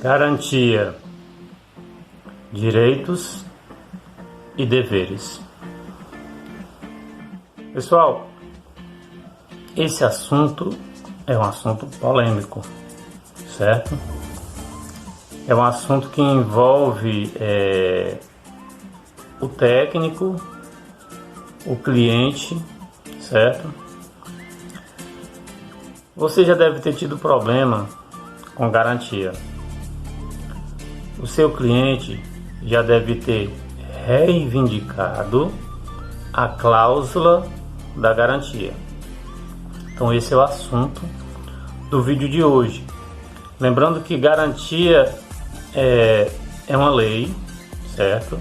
Garantia, direitos e deveres. Pessoal, esse assunto é um assunto polêmico, certo? É um assunto que envolve o técnico, o cliente, certo? Você já deve ter tido problema com garantia. O seu cliente já deve ter reivindicado a cláusula da garantia. Então esse é o assunto do vídeo de hoje. Lembrando que garantia é uma lei, certo?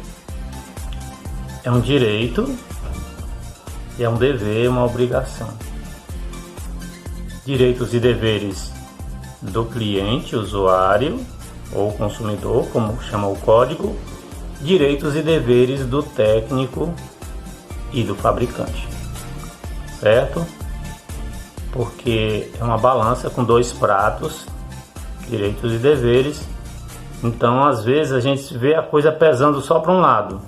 É um direito e é um dever, uma obrigação. Direitos e deveres do cliente, usuário ou consumidor, como chama o código. Direitos e deveres do técnico e do fabricante, certo? Porque é uma balança com dois pratos, direitos e deveres. Então às vezes a gente vê a coisa pesando só para um lado,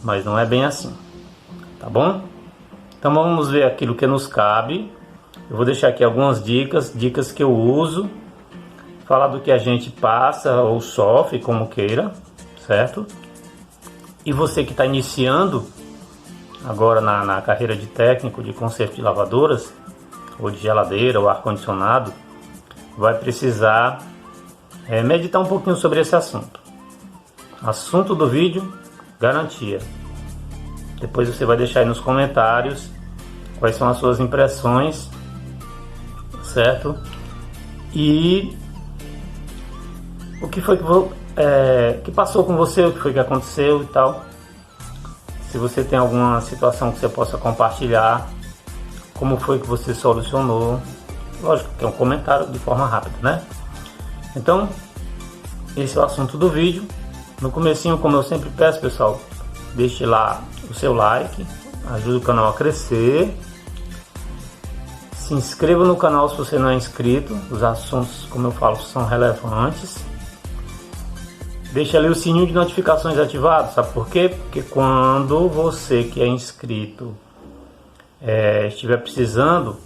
mas não é bem assim, tá bom? Então vamos ver aquilo que nos cabe. Eu vou deixar aqui algumas dicas que eu uso, falar do que a gente passa ou sofre, como queira, certo? E você que está iniciando agora na carreira de técnico de conserto de lavadoras, ou de geladeira, ou ar-condicionado, vai precisar meditar um pouquinho sobre esse assunto. Assunto do vídeo, garantia. Depois você vai deixar aí nos comentários quais são as suas impressões, certo? E o que foi que passou com você, o que foi que aconteceu e tal. Se você tem alguma situação que você possa compartilhar, como foi que você solucionou. Lógico que é um comentário de forma rápida, né? Então, esse é o assunto do vídeo. No comecinho, como eu sempre peço, pessoal, deixe lá o seu like, ajuda o canal a crescer. Se inscreva no canal se você não é inscrito. Os assuntos, como eu falo, são relevantes. Deixa ali o sininho de notificações ativado, sabe por quê? Porque quando você que é inscrito estiver precisando,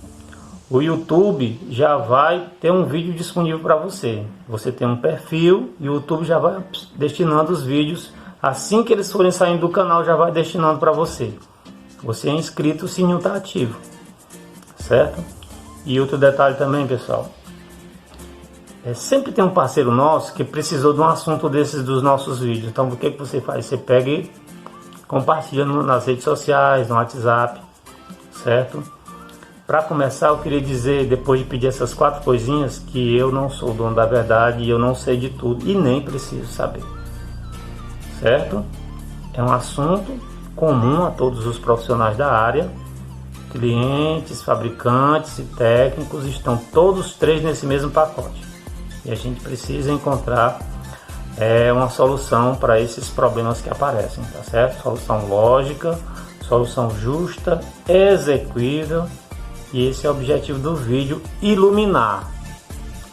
o YouTube já vai ter um vídeo disponível para você. Você tem um perfil e o YouTube já vai destinando os vídeos. Assim que eles forem saindo do canal, já vai destinando para você. Você é inscrito, o sininho está ativo, certo? E outro detalhe também, pessoal, sempre tem um parceiro nosso que precisou de um assunto desses dos nossos vídeos. Então o que você faz? Você pega e compartilha nas redes sociais, no WhatsApp, certo? Para começar, eu queria dizer, depois de pedir essas 4 coisinhas, que eu não sou o dono da verdade e eu não sei de tudo e nem preciso saber, certo? É um assunto comum a todos os profissionais da área. Clientes, fabricantes e técnicos estão todos 3 nesse mesmo pacote. E a gente precisa encontrar uma solução para esses problemas que aparecem, tá certo? Solução lógica, solução justa, execuível. E esse é o objetivo do vídeo, iluminar.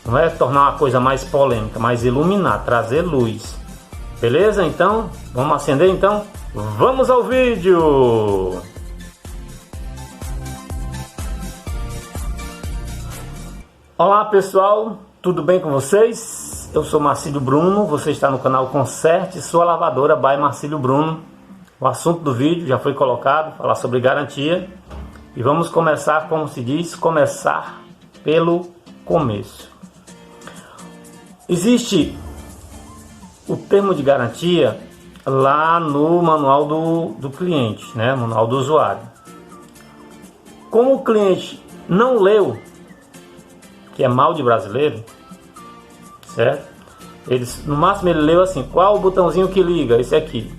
Não é tornar uma coisa mais polêmica, mas iluminar, trazer luz. Beleza? Então, vamos acender então? Vamos ao vídeo! Olá pessoal, tudo bem com vocês? Eu sou Marcílio Bruno, você está no canal Conserte Sua Lavadora by Marcílio Bruno. O assunto do vídeo já foi colocado, falar sobre garantia. E vamos começar, como se diz, começar pelo começo. Existe o termo de garantia lá no manual do cliente, né? Manual do usuário. Como o cliente não leu, que é mal de brasileiro, certo? No máximo ele leu assim, qual o botãozinho que liga? Esse aqui.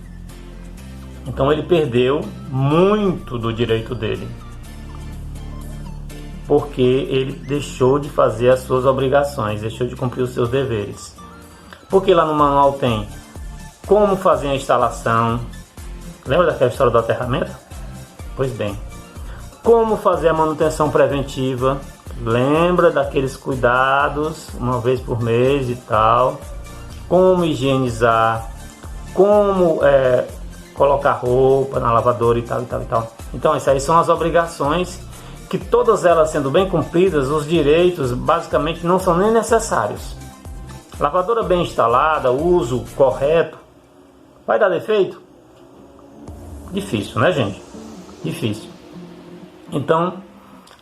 Então ele perdeu muito do direito dele, porque ele deixou de fazer as suas obrigações, deixou de cumprir os seus deveres. Porque lá no manual tem como fazer a instalação. Lembra daquela história do aterramento? Pois bem, como fazer a manutenção preventiva, lembra daqueles cuidados, uma vez por mês e tal, como higienizar, como colocar roupa na lavadora e tal, e tal, e tal. Então, essas aí são as obrigações que, todas elas sendo bem cumpridas, os direitos basicamente não são nem necessários. Lavadora bem instalada, uso correto, vai dar defeito? Difícil, né, gente? Difícil. Então,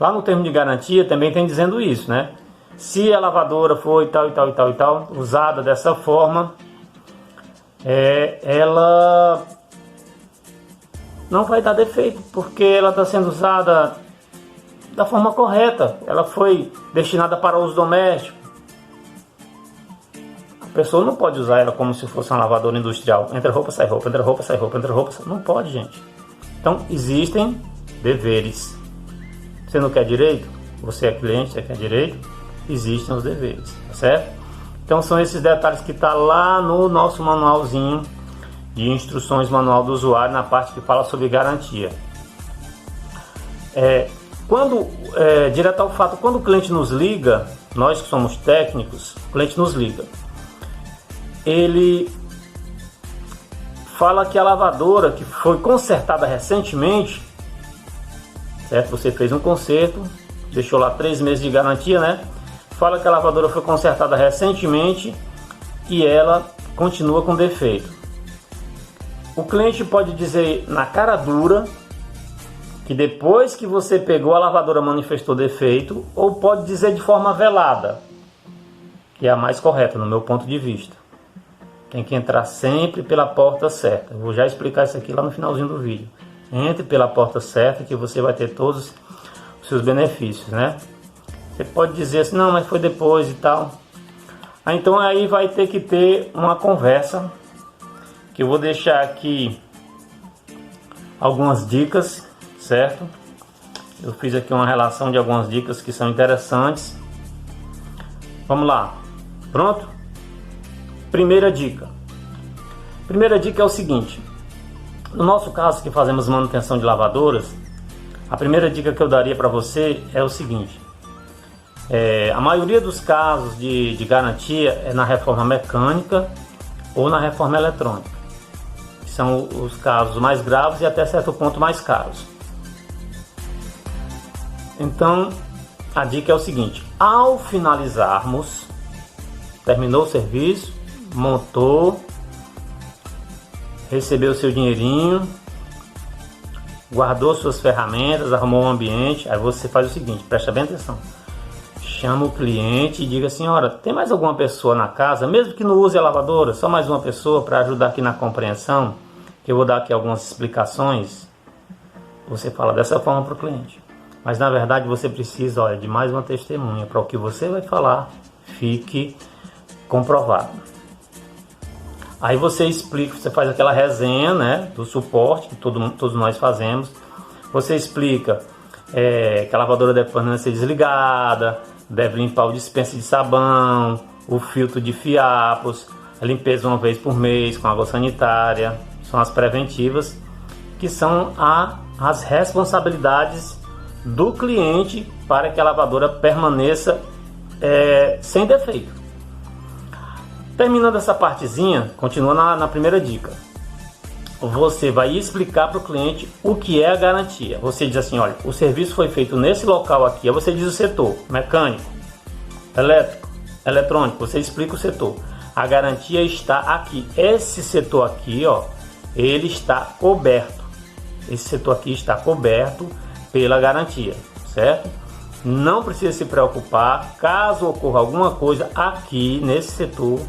lá no termo de garantia também tem dizendo isso, né? Se a lavadora foi tal e tal e tal e tal, usada dessa forma, ela não vai dar defeito, porque ela está sendo usada da forma correta. Ela foi destinada para uso doméstico. A pessoa não pode usar ela como se fosse uma lavadora industrial. Entra roupa, sai roupa, entra roupa, sai roupa, entra roupa. Não pode, gente. Então, existem deveres. Você não quer direito? Você é cliente, você quer direito? Existem os deveres, tá certo? Então, são esses detalhes que tá lá no nosso manualzinho de instruções, manual do usuário, na parte que fala sobre garantia. Direto ao fato, quando o cliente nos liga, nós que somos técnicos, o cliente nos liga, ele fala que a lavadora que foi consertada recentemente, certo? Você fez um conserto, deixou lá 3 meses de garantia, né? Fala que a lavadora foi consertada recentemente e ela continua com defeito. O cliente pode dizer na cara dura que depois que você pegou a lavadora manifestou defeito, ou pode dizer de forma velada, que é a mais correta no meu ponto de vista. Tem que entrar sempre pela porta certa. Eu vou já explicar isso aqui lá no finalzinho do vídeo. Entre pela porta certa que você vai ter todos os seus benefícios, né? Você pode dizer assim, não, mas foi depois e tal. Então aí vai ter que ter uma conversa, que eu vou deixar aqui algumas dicas, certo? Eu fiz aqui uma relação de algumas dicas que são interessantes. Vamos lá. Pronto? Primeira dica. Primeira dica é o seguinte. No nosso caso, que fazemos manutenção de lavadoras, a primeira dica que eu daria para você é o seguinte. A maioria dos casos de garantia é na reforma mecânica ou na reforma eletrônica. Que são os casos mais graves e até certo ponto mais caros. Então, a dica é o seguinte. Ao finalizarmos, terminou o serviço, montou, recebeu seu dinheirinho, guardou suas ferramentas, arrumou o ambiente, aí você faz o seguinte, presta bem atenção. Chama o cliente e diga assim, olha, tem mais alguma pessoa na casa, mesmo que não use a lavadora, só mais uma pessoa para ajudar aqui na compreensão, que eu vou dar aqui algumas explicações. Você fala dessa forma para o cliente. Mas na verdade você precisa, olha, de mais uma testemunha para o que você vai falar fique comprovado. Aí você explica, você faz aquela resenha, né, do suporte que todos nós fazemos. Você explica que a lavadora deve permanecer desligada, deve limpar o dispenser de sabão, o filtro de fiapos, a limpeza uma vez por mês com água sanitária. São as preventivas, que são as responsabilidades do cliente para que a lavadora permaneça sem defeito. Terminando essa partezinha, continua na primeira dica. Você vai explicar para o cliente o que é a garantia. Você diz assim, olha, o serviço foi feito nesse local aqui. Aí você diz o setor, mecânico, elétrico, eletrônico. Você explica o setor. A garantia está aqui. Esse setor aqui, ó, ele está coberto. Esse setor aqui está coberto pela garantia, certo? Não precisa se preocupar. Caso ocorra alguma coisa aqui nesse setor,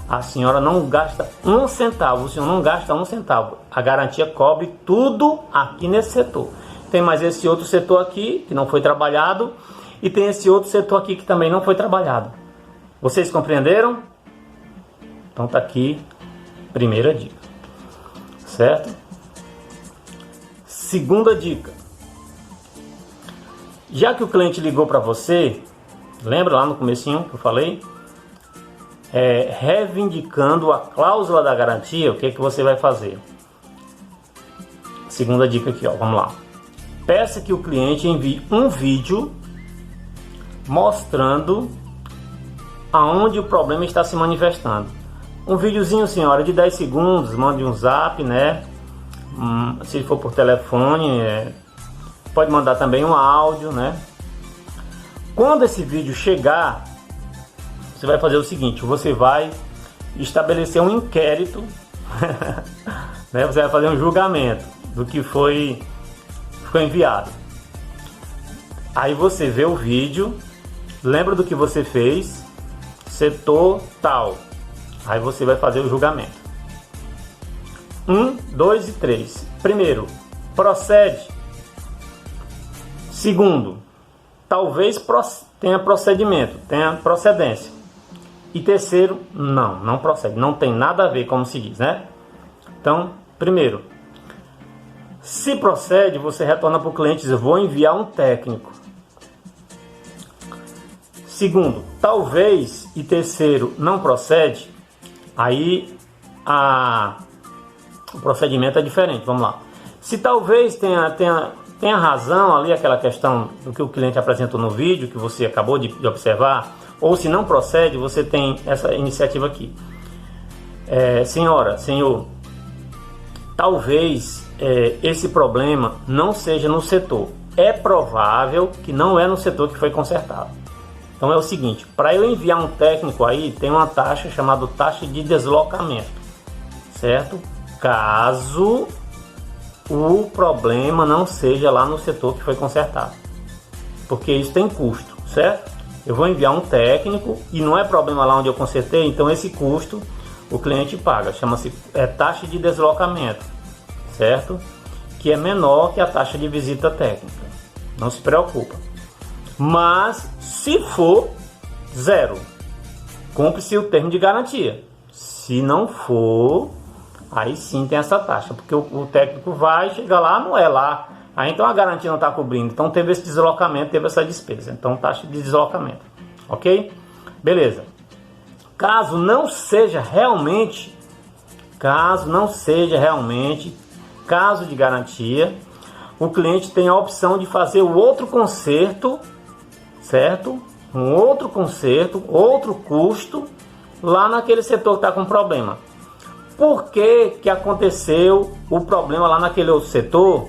a senhora não gasta um centavo, o senhor não gasta um centavo. A garantia cobre tudo aqui nesse setor. Tem mais esse outro setor aqui que não foi trabalhado e tem esse outro setor aqui que também não foi trabalhado. Vocês compreenderam? Então tá aqui, primeira dica, certo? Segunda dica. Já que o cliente ligou para você, lembra lá no comecinho que eu falei? Reivindicando a cláusula da garantia, o que você vai fazer? Segunda dica aqui, ó, vamos lá. Peça que o cliente envie um vídeo mostrando aonde o problema está se manifestando. Um videozinho, senhora, de 10 segundos, mande um zap, né? Se for por telefone, pode mandar também um áudio, né? Quando esse vídeo chegar, você vai fazer o seguinte: você vai estabelecer um inquérito, né? Você vai fazer um julgamento do que foi enviado. Aí você vê o vídeo, lembra do que você fez, setor tal. Aí você vai fazer o julgamento. 1, 2 e 3. Primeiro, procede. Segundo, talvez tenha procedimento, tenha procedência. E terceiro, não procede, não tem nada a ver, como se diz, né? Então, primeiro, se procede, você retorna para o cliente e diz: eu vou enviar um técnico. Segundo, talvez, e terceiro, não procede, aí o procedimento é diferente. Vamos lá. Se talvez tenha razão ali, aquela questão do que o cliente apresentou no vídeo, que você acabou de observar, ou se não procede, você tem essa iniciativa aqui. Senhora, senhor, talvez esse problema não seja no setor. É provável que não é no setor que foi consertado. Então é o seguinte: para eu enviar um técnico aí, tem uma taxa chamada taxa de deslocamento, certo? Caso o problema não seja lá no setor que foi consertado, porque isso tem custo, certo? Eu vou enviar um técnico e não é problema lá onde eu consertei, então esse custo o cliente paga, chama-se taxa de deslocamento, certo? Que é menor que a taxa de visita técnica, não se preocupa. Mas se for zero, cumpre-se o termo de garantia. Se não for, aí sim tem essa taxa, porque o técnico vai chegar lá, não é lá, aí então a garantia não está cobrindo, então teve esse deslocamento, teve essa despesa, então taxa de deslocamento, ok? Beleza. Caso não seja realmente caso de garantia, o cliente tem a opção de fazer o outro conserto, certo? Um outro conserto, outro custo lá naquele setor que está com problema. Por que aconteceu o problema lá naquele outro setor?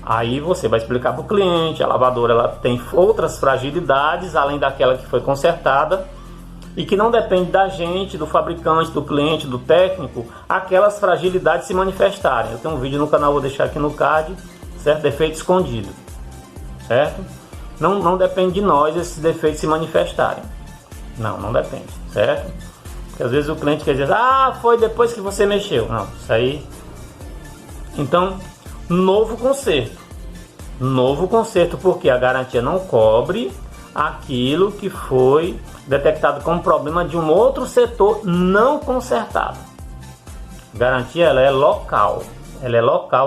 Aí você vai explicar para o cliente: a lavadora ela tem outras fragilidades além daquela que foi consertada e que não depende da gente, do fabricante, do cliente, do técnico, aquelas fragilidades se manifestarem. Eu tenho um vídeo no canal, vou deixar aqui no card, certo? Defeito escondido, certo? Não depende de nós esses defeitos se manifestarem. Não depende, certo? Porque às vezes o cliente quer dizer: foi depois que você mexeu. Não, isso aí. Então, novo conserto, porque a garantia não cobre aquilo que foi detectado como problema de um outro setor não consertado. A garantia ela é local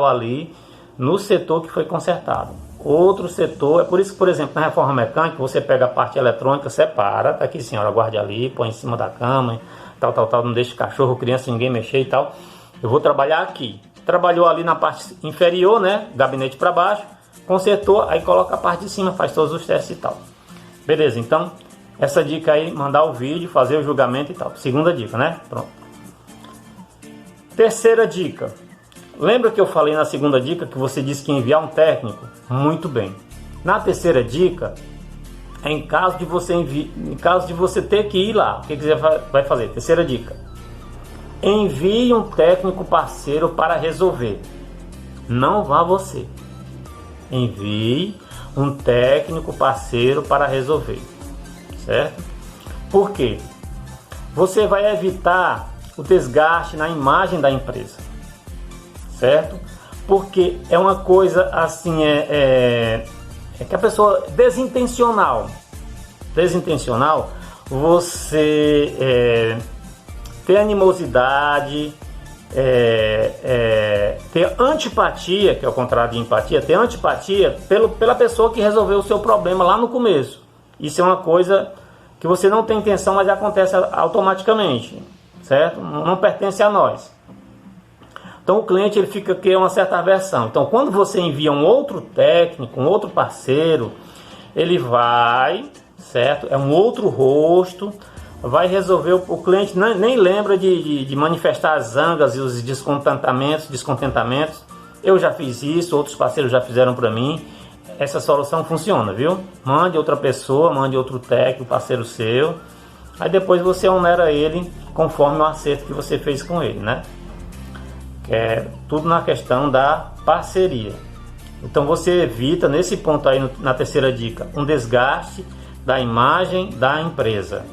ali no setor que foi consertado. Outro setor, é por isso que, por exemplo, na reforma mecânica, você pega a parte eletrônica, separa, tá aqui, senhora, guarde ali, põe em cima da cama, tal, não deixe cachorro, criança, ninguém mexer e tal. Eu vou trabalhar aqui. Trabalhou ali na parte inferior, né, gabinete para baixo, consertou, aí coloca a parte de cima, faz todos os testes e tal. Beleza, então, essa dica aí, mandar o vídeo, fazer o julgamento e tal. Segunda dica, né? Pronto. Terceira dica. Lembra que eu falei na segunda dica que você disse que ia enviar um técnico? Muito bem. Na terceira dica, em caso de você ter que ir lá, o que você vai fazer? Terceira dica: envie um técnico parceiro para resolver. Não vá você. Envie um técnico parceiro para resolver, certo? Por quê? Você vai evitar o desgaste na imagem da empresa, certo? Porque é uma coisa assim, que a pessoa desintencional, você ter animosidade, ter antipatia, que é o contrário de empatia, ter antipatia pela pessoa que resolveu o seu problema lá no começo. Isso é uma coisa que você não tem intenção, mas acontece automaticamente, certo? Não pertence a nós. Então o cliente ele fica com uma certa aversão. Então quando você envia um outro técnico, um outro parceiro, ele vai certo? É um outro rosto, vai resolver, o cliente nem lembra de manifestar as zangas e os descontentamentos. Eu já fiz isso, outros parceiros já fizeram para mim. Essa solução funciona, viu? Mande outra pessoa, mande outro técnico, parceiro seu. Aí depois você onera ele conforme o acerto que você fez com ele, né? É tudo na questão da parceria. Então você evita, nesse ponto aí, na terceira dica, um desgaste da imagem da empresa.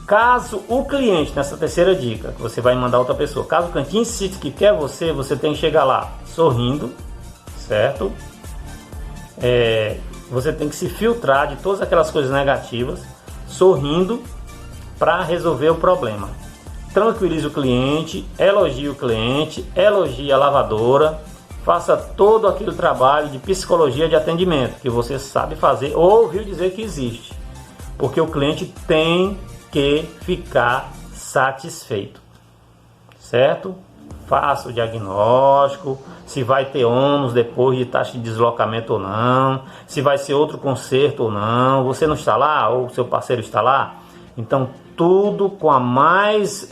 Caso o cliente, nessa terceira dica, que você vai mandar outra pessoa, caso o cliente insista que quer você tem que chegar lá sorrindo, certo? Você tem que se filtrar de todas aquelas coisas negativas, sorrindo, para resolver o problema. Tranquilize o cliente, elogie a lavadora, faça todo aquele trabalho de psicologia de atendimento que você sabe fazer ou ouviu dizer que existe, porque o cliente tem que ficar satisfeito, certo? Faça o diagnóstico, se vai ter ônus depois de taxa de deslocamento ou não, se vai ser outro conserto ou não, você não está lá ou seu parceiro está lá, então tudo com a mais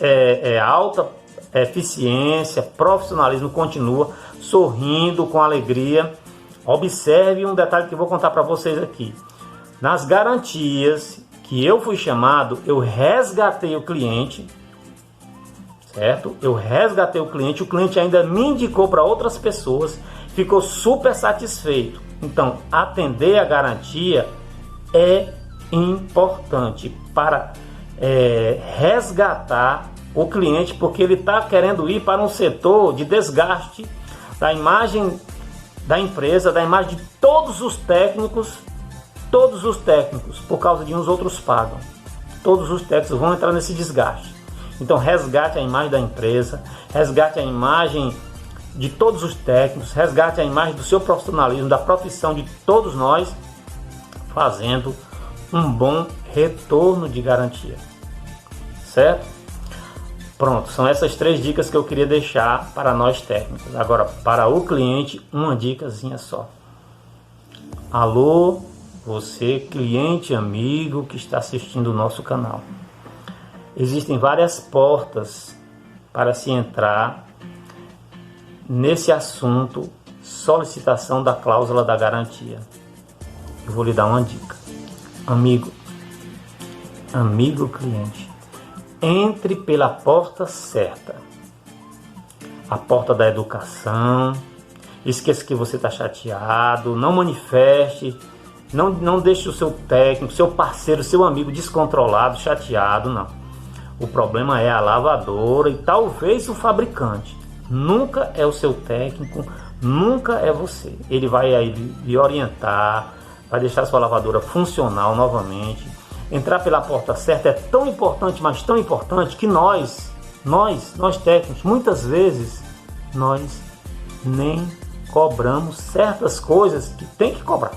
alta eficiência, profissionalismo, continua sorrindo com alegria. Observe um detalhe que eu vou contar para vocês aqui. Nas garantias que eu fui chamado, eu resgatei o cliente, certo? Eu resgatei o cliente ainda me indicou para outras pessoas, ficou super satisfeito. Então, atender a garantia é importante para resgatar o cliente, porque ele está querendo ir para um setor de desgaste da imagem da empresa, da imagem de todos os técnicos, por causa de uns outros pagam. Todos os técnicos vão entrar nesse desgaste. Então resgate a imagem da empresa, resgate a imagem de todos os técnicos, resgate a imagem do seu profissionalismo, da profissão de todos nós, fazendo um bom retorno de garantia, certo? Pronto, são essas 3 dicas que eu queria deixar para nós técnicos. Agora, para o cliente, uma dicasinha só. Alô, você cliente amigo que está assistindo o nosso canal. Existem várias portas para se entrar nesse assunto, solicitação da cláusula da garantia. Eu vou lhe dar uma dica. Amigo cliente, entre pela porta certa, a porta da educação. Esqueça que você está chateado, não manifeste, não deixe o seu técnico, seu parceiro, seu amigo descontrolado, chateado, não. O problema é a lavadora e talvez o fabricante. Nunca é o seu técnico, nunca é você. Ele vai aí lhe orientar, vai deixar sua lavadora funcional novamente. Entrar pela porta certa é tão importante, mas tão importante, que nós técnicos, muitas vezes, nós nem cobramos certas coisas que tem que cobrar,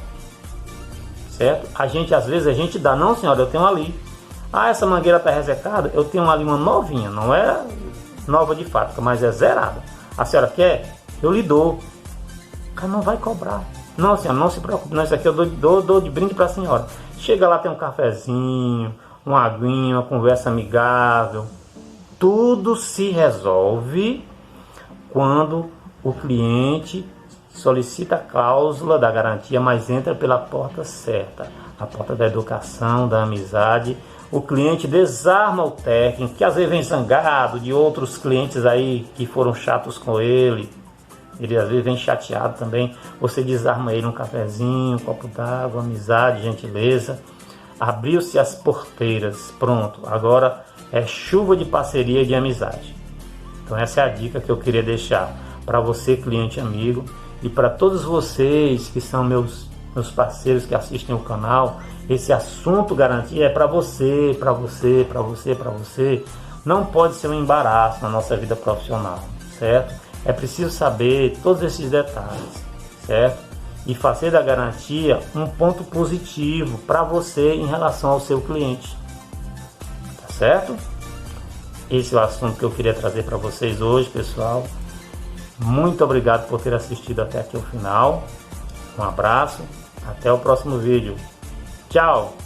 certo? Às vezes a gente dá, não senhora, eu tenho ali, essa mangueira está ressecada, eu tenho ali uma novinha, não é nova de fábrica, mas é zerada, a senhora quer? Eu lhe dou. O cara não vai cobrar. Não senhora, não se preocupe, não, isso aqui eu dou de brinde para a senhora. Chega lá, tem um cafezinho, uma aguinha, uma conversa amigável. Tudo se resolve quando o cliente solicita a cláusula da garantia, mas entra pela porta certa, a porta da educação, da amizade. O cliente desarma o técnico, que às vezes vem zangado de outros clientes aí que foram chatos com ele. Ele às vezes vem chateado também. Você desarma ele, um cafezinho, um copo d'água, amizade, gentileza. Abriu-se as porteiras, pronto. Agora é chuva de parceria e de amizade. Então essa é a dica que eu queria deixar para você, cliente amigo, e para todos vocês que são meus parceiros que assistem o canal. Esse assunto garantia é para você. Não pode ser um embaraço na nossa vida profissional, certo? É preciso saber todos esses detalhes, certo? E fazer da garantia um ponto positivo para você em relação ao seu cliente, tá certo? Esse é o assunto que eu queria trazer para vocês hoje, pessoal. Muito obrigado por ter assistido até aqui ao final. Um abraço, até o próximo vídeo. Tchau!